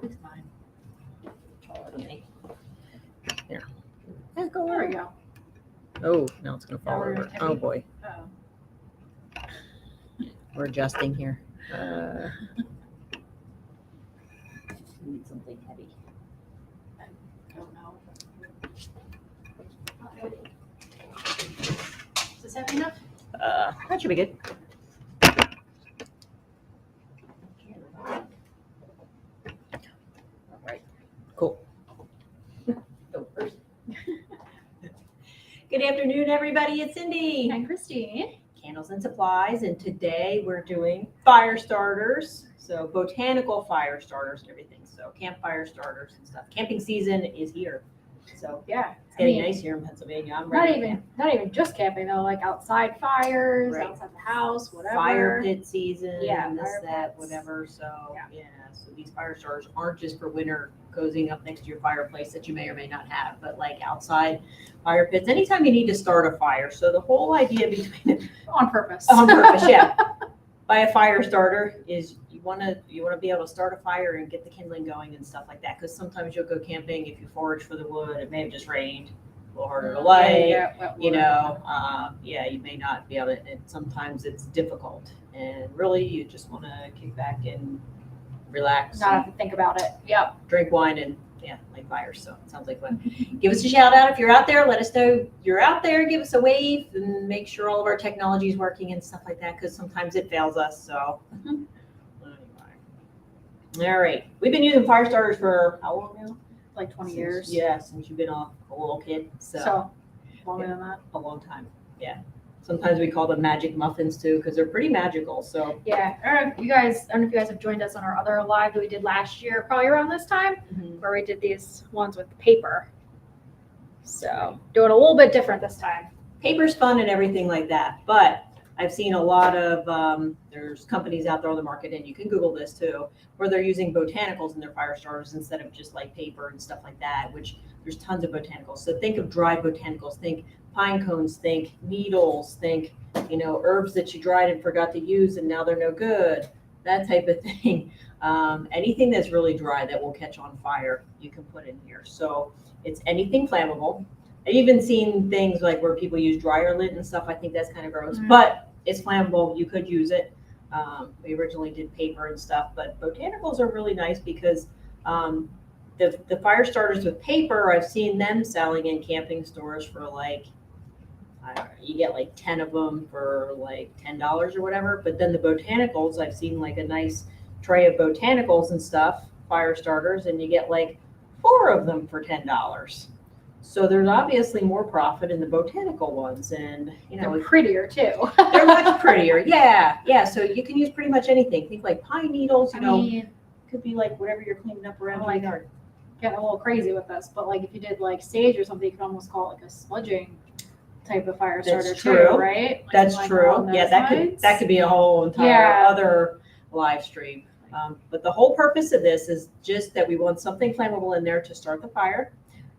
It's fine. Taller than me. There. Yeah, go there we go. Oh, now it's gonna fall Now we're over. heavy. Oh boy, Oh. we're adjusting here. Need something heavy. I don't know. Is this heavy enough? That should be good. All right, cool. Go first. Good afternoon, everybody. It's Cindy. And Christine. Candles and Supplies, and today we're doing fire starters. So botanical fire starters and everything. So campfire starters and stuff. Camping season is here. So Yeah. it's getting nice here in Pennsylvania. I'm Not ready. not even just camping though, like outside fires, Right. outside the house, whatever. Fire pit season, Yeah, this, fire that, pits. whatever. So Yeah. so these fire starters aren't just for winter cozying up next to your fireplace that you may or may not have, but like outside fire pits, anytime you need to start a fire. So the whole idea between On purpose. on purpose, yeah, by a fire starter is you want to be able to start a fire and get the kindling going and stuff like that. Because sometimes you'll go camping, if you forage for the wood, it may have just rained, a little harder to light. You may not be able to, and sometimes it's difficult. And really, you just want to kick back and relax, Not have to think about it. Yep. drink wine, and light fires. So it sounds like fun. Give us a shout out if you're out there. Let us know you're out there. Give us a wave and make sure all of our technology is working and stuff like that, because sometimes it fails us. So, all right. We've been using fire starters for how long now? Like 20 years. Yeah, since you've been a little kid. So longer than that. A long time. Yeah. Sometimes we call them magic muffins too, because they're pretty magical. So Yeah. I don't know if you guys have joined us on our other live that we did last year, probably around this time, where we did these ones with paper. So doing a little bit different this time. paper's fun and everything like that, but I've seen a lot of there's companies out there on the market, and you can Google this too, where they're using botanicals in their fire starters instead of just like paper and stuff like that, which there's tons of botanicals. So think of dried botanicals, think pine cones, think needles, think herbs that you dried and forgot to use and now they're no good, that type of thing. Anything that's really dry that will catch on fire, you can put in here. So it's anything flammable. I've even seen things like where people use dryer lint and stuff. I think that's kind of gross, but it's flammable. You could use it. We originally did paper and stuff, but botanicals are really nice because the fire starters with paper, I've seen them selling in camping stores for like, I don't know, you get like 10 of them for like $10 or whatever. But then the botanicals, I've seen like a nice tray of botanicals and stuff, fire starters, and you get like 4 of them for $10. So there's obviously more profit in the botanical ones, and They're prettier too. they're much prettier. Yeah. So you can use pretty much anything. Think like pine needles. Could be like whatever you're cleaning up around your yard. Getting a little crazy with this, but like if you did like sage or something, you could almost call it like a smudging type of fire starter That's true. too, right? Like That's like true. along Yeah, those that could be a whole entire Yeah. other live stream. But the whole purpose of this is just that we want something flammable in there to start the fire.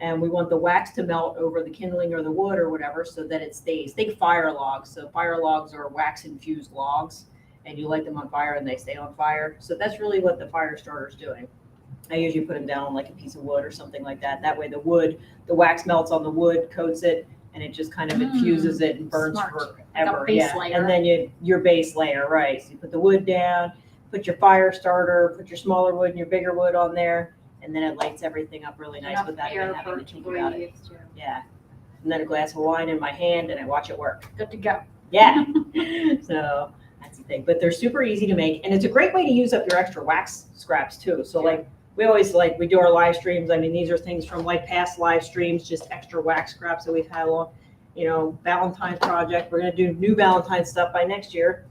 And we want the wax to melt over the kindling or the wood or whatever so that it stays. Think fire logs. So fire logs are wax-infused logs, and you light them on fire and they stay on fire. So that's really what the fire starter is doing. I usually put them down on like a piece of wood or something like that. That way the wax melts on the wood, coats it, and it just kind of infuses it and burns smart. forever. Like a base layer. And then your base layer, right? So you put the wood down, put your fire starter, put your smaller wood and your bigger wood on there, and then it lights everything up really nice without even having to think about it. Yeah. And then a glass of wine in my hand, and I watch it work. Good to go. Yeah. So that's the thing. But they're super easy to make, and it's a great way to use up your extra wax scraps too. So like we always we do our live streams. I mean, these are things from like past live streams, just extra wax scraps that we've had along. Valentine's project. We're gonna do new Valentine's stuff by next year.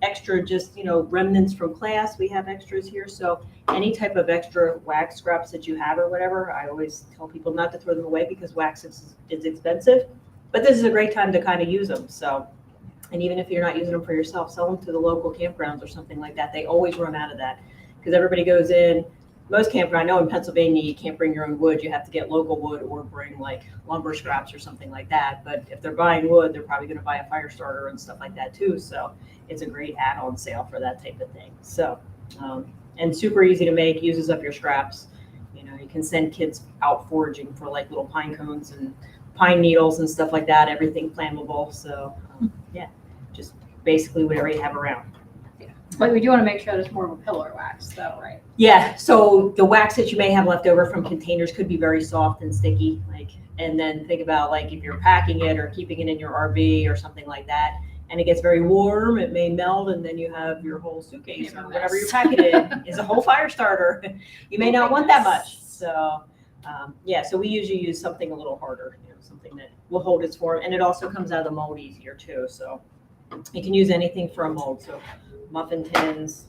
Extra just remnants from class, we have extras here. So any type of extra wax scraps that you have or whatever, I always tell people not to throw them away because wax is expensive, but this is a great time to kind of use them. So, and even if you're not using them for yourself, sell them to the local campgrounds or something like that. They always run out of that because everybody goes in. Most campgrounds, I know in Pennsylvania, you can't bring your own wood. You have to get local wood or bring like lumber scraps or something like that. But if they're buying wood, they're probably going to buy a fire starter and stuff like that too. So it's a great add-on sale for that type of thing. So, and super easy to make, uses up your scraps. You know, you can send kids out foraging for like little pine cones and pine needles and stuff like that, everything flammable. So yeah, just basically whatever you have around. But we do want to make sure there's more of a pillar wax though, right? Yeah, so the wax that you may have left over from containers could be very soft and sticky, like, and then think about like if you're packing it or keeping it in your RV or something like that, and it gets very warm, it may melt, and then you have your whole suitcase or whatever you're packing it in is a whole fire starter. You may not want that much. So yeah, so we usually use something a little harder, you know, something that will hold its form, and it also comes out of the mold easier too. So you can use anything for a mold. So muffin tins,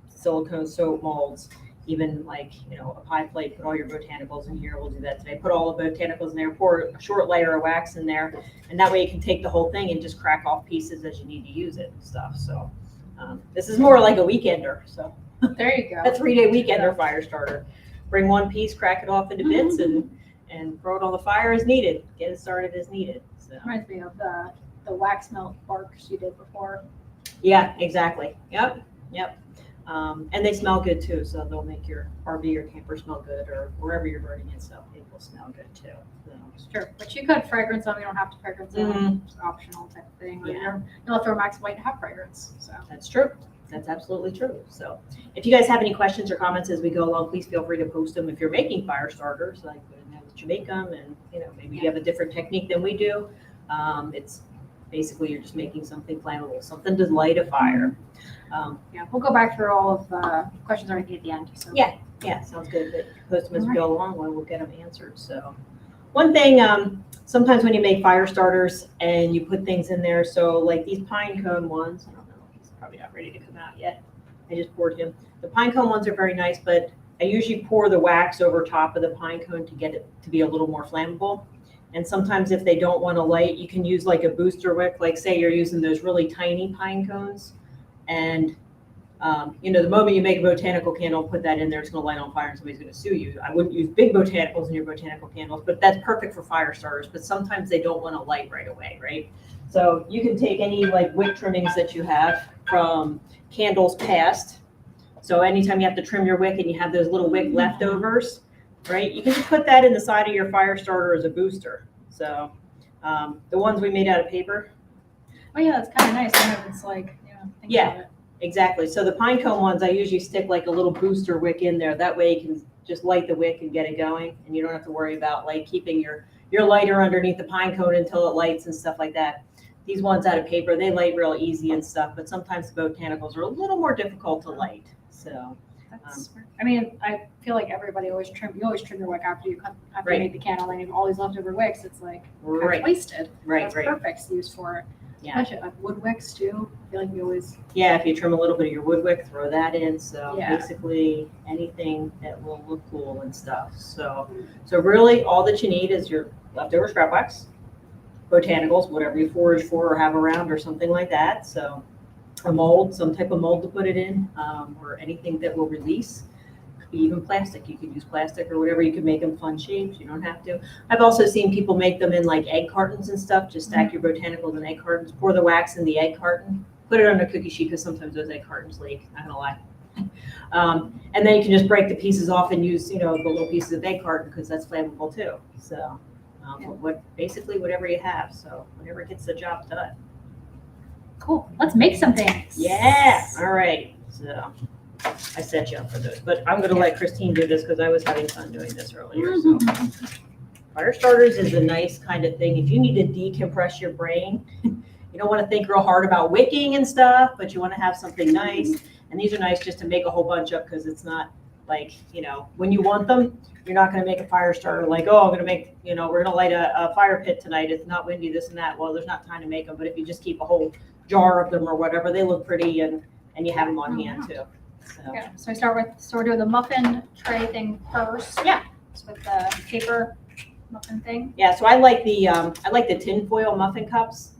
silicone soap molds, even like, you know, a pie plate, put all your botanicals in here. We'll do that today. Put all the botanicals in there, pour a short layer of wax in there, and that way you can take the whole thing and just crack off pieces as you need to use it and stuff. So this is more like a weekender. So There you go. a 3-day weekender fire starter. Bring one piece, crack it off into bits, and throw it on the fire as needed. Get it started as needed. So. Reminds me of the wax melt barks you did before. Yeah, exactly. Yep. And they smell good too, so they'll make your RV or camper smell good, or wherever you're burning it, so it will smell good too. So. Sure, but you could fragrance them. You don't have to fragrance them. It's optional type of thing. Yeah. You don't have to wax white to have fragrance. So That's true. That's absolutely true. So if you guys have any questions or comments as we go along, please feel free to post them. If you're making fire starters, like how you make them, and you know, maybe you have a different technique than we do. It's basically you're just making something flammable, something to light a fire. yeah, we'll go back through all of the questions already at the end. So Yeah, sounds good. But post them as we go along, we'll get them answered. So one thing, sometimes when you make fire starters and you put things in there, so like these pine cone ones, I don't know, he's probably not ready to come out yet. I just poured him. The pine cone ones are very nice, but I usually pour the wax over top of the pine cone to get it to be a little more flammable. And sometimes if they don't want to light, you can use like a booster wick, like say you're using those really tiny pine cones. And, you know, the moment you make a botanical candle, put that in there, it's going to light on fire and somebody's going to sue you. I wouldn't use big botanicals in your botanical candles, but that's perfect for fire starters. But sometimes they don't want to light right away, right? So you can take any like wick trimmings that you have from candles past. So anytime you have to trim your wick and you have those little wick leftovers, right? You can just put that in the side of your fire starter as a booster. So the ones we made out of paper. oh yeah, that's kind of nice. Kind of, it's like Yeah, exactly. So the pine cone ones, I usually stick like a little booster wick in there. That way you can just light the wick and get it going, and you don't have to worry about like keeping your lighter underneath the pine cone until it lights and stuff like that. These ones out of paper, they light real easy and stuff, but sometimes the botanicals are a little more difficult to light. So. That's smart. I mean, I feel like everybody always trim your wick after you Right. make the candle. And you have all these leftover wicks. It's like kind of Right. wasted. Right, That's right. perfect use for it. Yeah. Especially like wood wicks too. I feel like we always. Yeah, if you trim a little bit of your wood wick, throw that in. So Yeah. basically anything that will look cool and stuff. So really all that you need is your leftover scrap wax, botanicals, whatever you forage for or have around or something like that. So a mold, some type of mold to put it in, or anything that will release. Could be even plastic. You could use plastic or whatever. You could make them fun shapes. You don't have to. I've also seen people make them in like egg cartons and stuff. Just stack your botanicals in egg cartons. Pour the wax in the egg carton. Put it on a cookie sheet because sometimes those egg cartons leak. Not gonna lie. And then you can just break the pieces off and use, you know, the little pieces of egg carton because that's flammable too. So, basically whatever you have. So whatever gets the job done. Cool. Let's make some things. Yeah. All right. So I set you up for this, but I'm going to let Christine do this because I was having fun doing this earlier. So fire starters is a nice kind of thing. If you need to decompress your brain, you don't want to think real hard about wicking and stuff, but you want to have something nice. And these are nice just to make a whole bunch up because it's not like, you know, when you want them, you're not going to make a fire starter like, oh, I'm going to make, you know, we're going to light a fire pit tonight. It's not windy, this and that. Well, there's not time to make them. But if you just keep a whole jar of them or whatever, they look pretty and you have them on hand too. So. Yeah. So we're doing the muffin tray thing first. Yeah. So with the paper muffin thing. Yeah. So I like the tin foil muffin cups.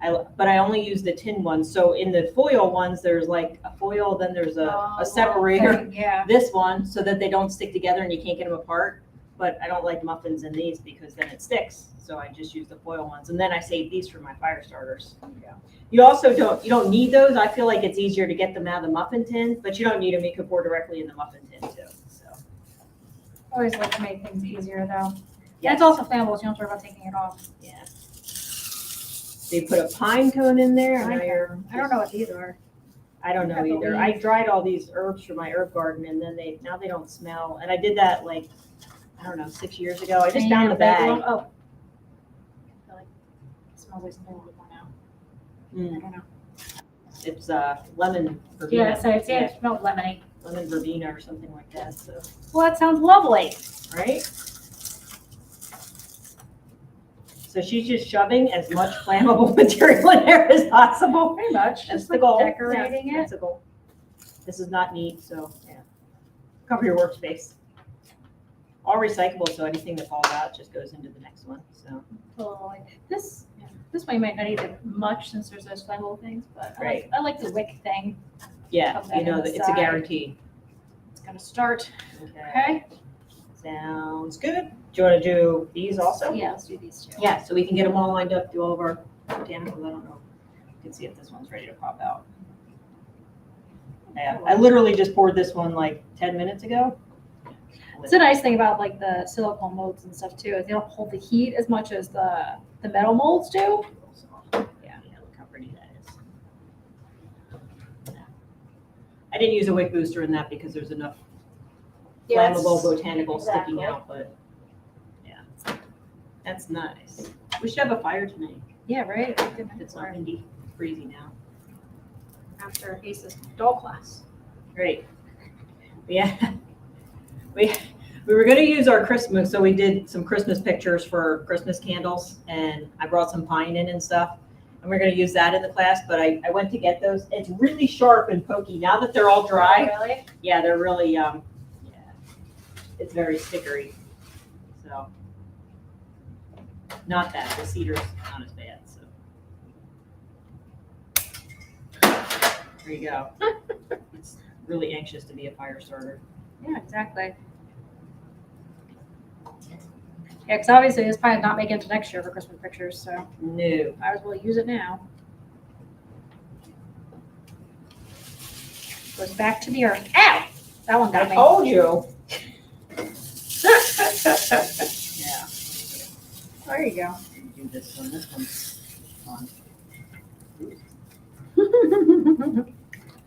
But I only use the tin ones. So in the foil ones, there's like a foil, then there's a separator. Yeah. This one, so that they don't stick together and you can't get them apart. but I don't like muffins in these because then it sticks. So I just use the foil ones, and then I save these for my fire starters. Yeah. You also don't need those. I feel like it's easier to get them out of the muffin tin, but you don't need them. You can pour directly in the muffin tin too. So Always like to make things easier though. yeah, And it's also flammable, so you don't have to worry about taking it off. yeah. They put a pine cone in there. Pine Now you're I don't know what these are. I don't know I either. believe- I dried all these herbs for my herb garden, and then now they don't smell. And I did that like I don't know 6 years ago. I just And found the bag. Oh. I feel like it smells like something a little more now. I Mm, don't know. it's lemon verbena. Yeah, so it smells lemony. Lemon verbena or something like that. So Well, that sounds lovely. right. So she's just shoving as much flammable material in there as possible. Pretty much. That's Just the like goal. decorating Yeah, it. that's the goal. This is not neat, so yeah. Cover your workspace. All recyclable, so anything that falls out just goes into the next one. So Little, like, this one you might not need it much since there's those flammable things, but Right. I like the wick thing. yeah, Put that you know on the that it's a side. guarantee. It's gonna start. Okay. Okay. Sounds good. Do you want to do these also? Yeah, let's do these two. Yeah, so we can get them all lined up, do all of our botanicals. I don't know. You can see if this one's ready to pop out. Yeah, I literally just poured this one like 10 minutes ago. It's a nice thing about like the silicone molds and stuff too, is they don't hold the heat as much as the metal molds do. Yeah, look how pretty that is. Yeah. I didn't use a wick booster in that because there's enough flammable botanical exactly. sticking out, but yeah, that's nice. We should have a fire tonight. Yeah, right? It's not windy, freezing now. After Ace's doll class. Great. Yeah. We were gonna use our Christmas, so we did some Christmas pictures for Christmas candles, and I brought some pine in and stuff. And we're gonna use that in the class, but I went to get those. It's really sharp and pokey. Now that they're all dry, Really? yeah, they're really, yeah, it's very stickery. So, not that, the cedar's not as bad, so. There you go. It's really anxious to be a fire starter. Yeah, exactly. Yeah, because obviously it's probably not making it to next year for Christmas pictures, so No. might as well use it now. Goes back to the earth. Ow! That one I got me. told you. Yeah. There you go. Do this one. This one's fun.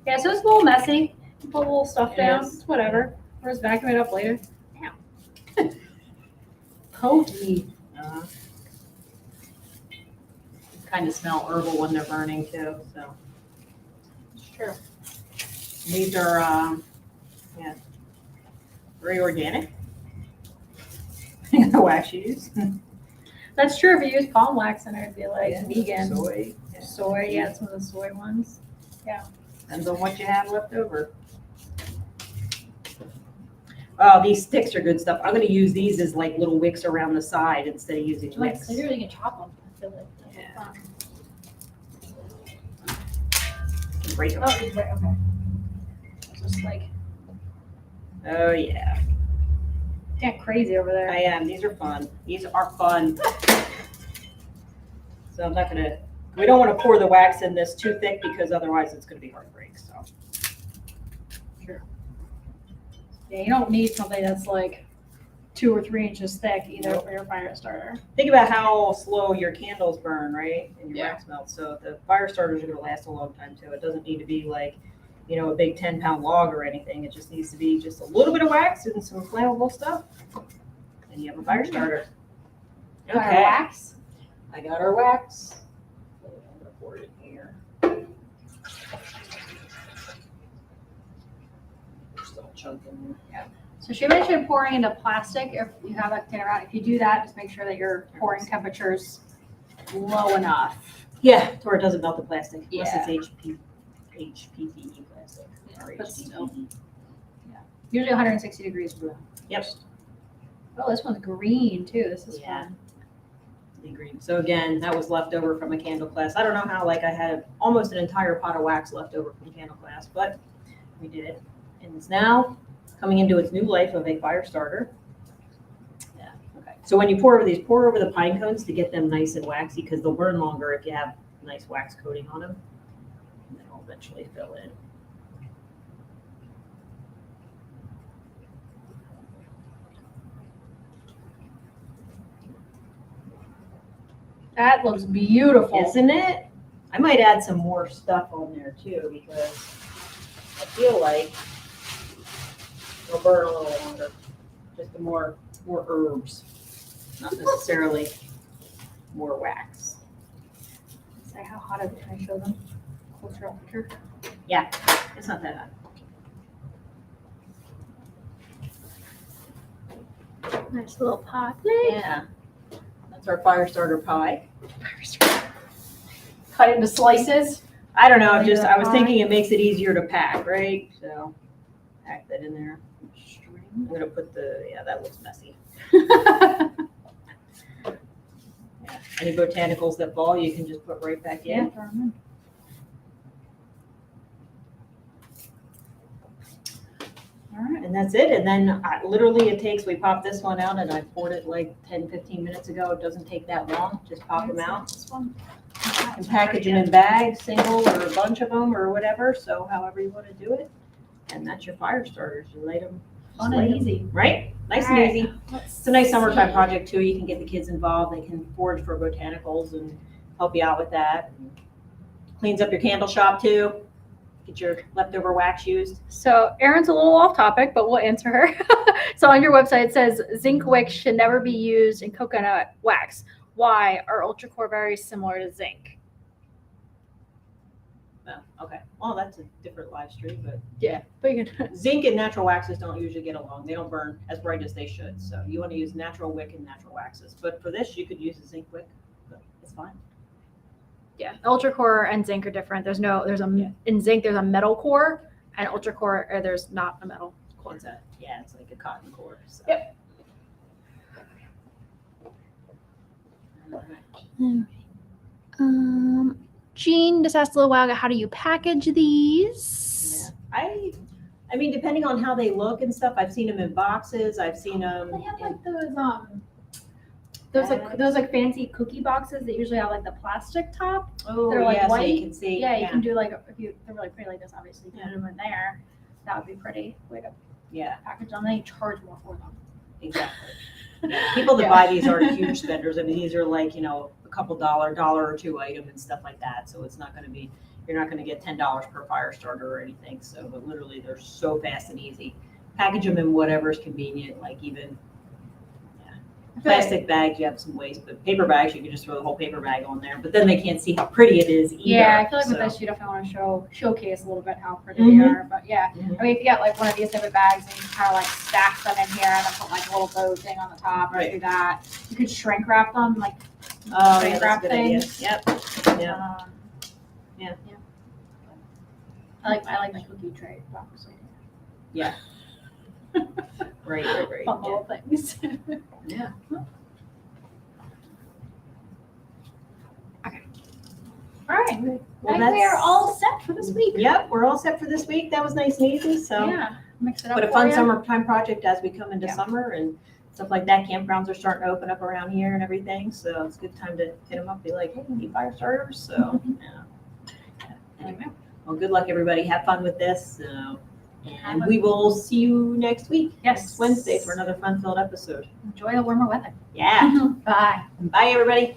Yeah, so it's a little messy. Put a little stuff It down. is. It's whatever. We'll just vacuum it up later. Ow. Pokey. Uh-huh. Kind of smell herbal when they're burning too. So It's true. these are, yeah, very organic. The wax you use. That's true. If you use palm wax, then it'd be like vegan. Soy. Soy, yeah, some of the soy ones. Depends on what you have left over. Oh, these sticks are good stuff. I'm going to use these as like little wicks around the side instead of using Like, wicks. so you can chop them. I feel like. Yeah. Fun. Break 'em. Oh, it's right. Okay. It's just like Oh yeah, getting crazy over there. I am. These are fun. These are fun. So I'm not going to. We don't want to pour the wax in this too thick because otherwise it's going to be hard to break. So. Yeah, you don't need something that's like 2 or 3 inches thick either for your fire starter. Think about how slow your candles burn, right? And your Yeah. wax melts. So the fire starters are going to last a long time too. It doesn't need to be like, a big 10-pound log or anything. It just needs to be just a little bit of wax and some flammable stuff. And you have a fire starter. Fire wax. I got our wax. I'm going to pour it in here. Still chunking. Yeah. So she mentioned pouring into plastic if you have a container around. If you do that, just make sure that your pouring temperature's low enough. Yeah, to where it doesn't melt the plastic. Yeah. Unless it's HPPE plastic. Or but still. HDPE. Usually 160 degrees for them. Yep. Oh, this one's green too. This is Yeah. fun. The green. So again, that was left over from a candle class. I don't know how, I had almost an entire pot of wax left over from candle class, but we did it. And it's now coming into its new life of a fire starter. So when you pour over these, pour over the pine cones to get them nice and waxy, because they'll burn longer if you have nice wax coating on them. And then it'll eventually fill in. That looks beautiful. Isn't it? I might add some more stuff on there too, because I feel like it'll burn a little longer. Just more herbs, not necessarily more wax. Say how hot is it? Can I show them closer up here? Yeah, it's not that hot. Nice little pot plate. Yeah, that's our fire starter pie. Cut into slices. I don't know, just I was thinking it makes it easier to pack, right? So pack that in there. I'm gonna put yeah, that looks messy. Yeah. Any botanicals that fall, you can just put right back in. All right, and that's it. And then literally it takes, we popped this one out and I poured it like 10, 15 minutes ago. It doesn't take that long. Just pop them out. This one. And package them in bags, single or a bunch of them or whatever. So however you want to do it. And that's your fire starters. You light them. Fun and easy. Right? Nice and easy. It's a nice summertime project too. You can get the kids involved. They can forage for botanicals and help you out with that. And cleans up your candle shop too. Get your leftover wax used. So Erin's a little off topic, but we'll answer her. So on your website it says zinc wicks should never be used in coconut wax. Why are ultra core very similar to zinc? Oh, okay. Well, that's a different live stream, but Yeah, but you can. zinc and natural waxes don't usually get along. They don't burn as bright as they should. So you want to use natural wick and natural waxes. But for this, you could use a zinc wick. But it's fine. Yeah, ultra core and zinc are different. In zinc there's a metal core, and ultra core there's not a metal core. Yeah, it's like a cotton core. So. Yep. All right. Jean just asked a little while ago, how do you package these? Yeah. I mean, depending on how they look and stuff, I've seen them in boxes. I've seen them. They have like those fancy cookie boxes that usually have like the plastic top. Oh, They're like yeah, white. so you can see. Yeah, you can do like they're really pretty like this. Obviously, you can put them in there. That would be pretty way to Yeah, package them. Then you charge more for them. exactly. Yeah. People that buy these aren't huge spenders. I mean, these are like, a couple dollar or two item and stuff like that. So it's not going to be, you're not going to get $10 per fire starter or anything. So, but literally they're so fast and easy. Package them in whatever's convenient, like even plastic bags, you have some waste, but paper bags, you can just throw the whole paper bag on there. But then they can't see how pretty it is either. Yeah, I feel like with this, you definitely want to showcase a little bit how pretty they are. But yeah, I mean, if you get like one of these type of bags and you kind of like stack them in here and then put like a little bow thing on the top, or do that. You could shrink wrap them, like shrink wrap that's a good idea. things. Yep. Yeah. Yeah. I like my cookie tray box. Yeah. Right. Fun little things. Yeah. Okay. All right. Well, I think we are all set for this week. Yep, we're all set for this week. That was nice and easy. So yeah, mix it up. but a for fun you. summertime project as we come into summer and stuff like that. Campgrounds are starting to open up around here and everything. So it's a good time to hit them up, be like, hey, you need fire starters? So anyway, well, good luck, everybody. Have fun with this. And we will see you next week. Yes. Next Wednesday for another fun-filled episode. Enjoy the warmer weather. Yeah. Bye. Bye, everybody.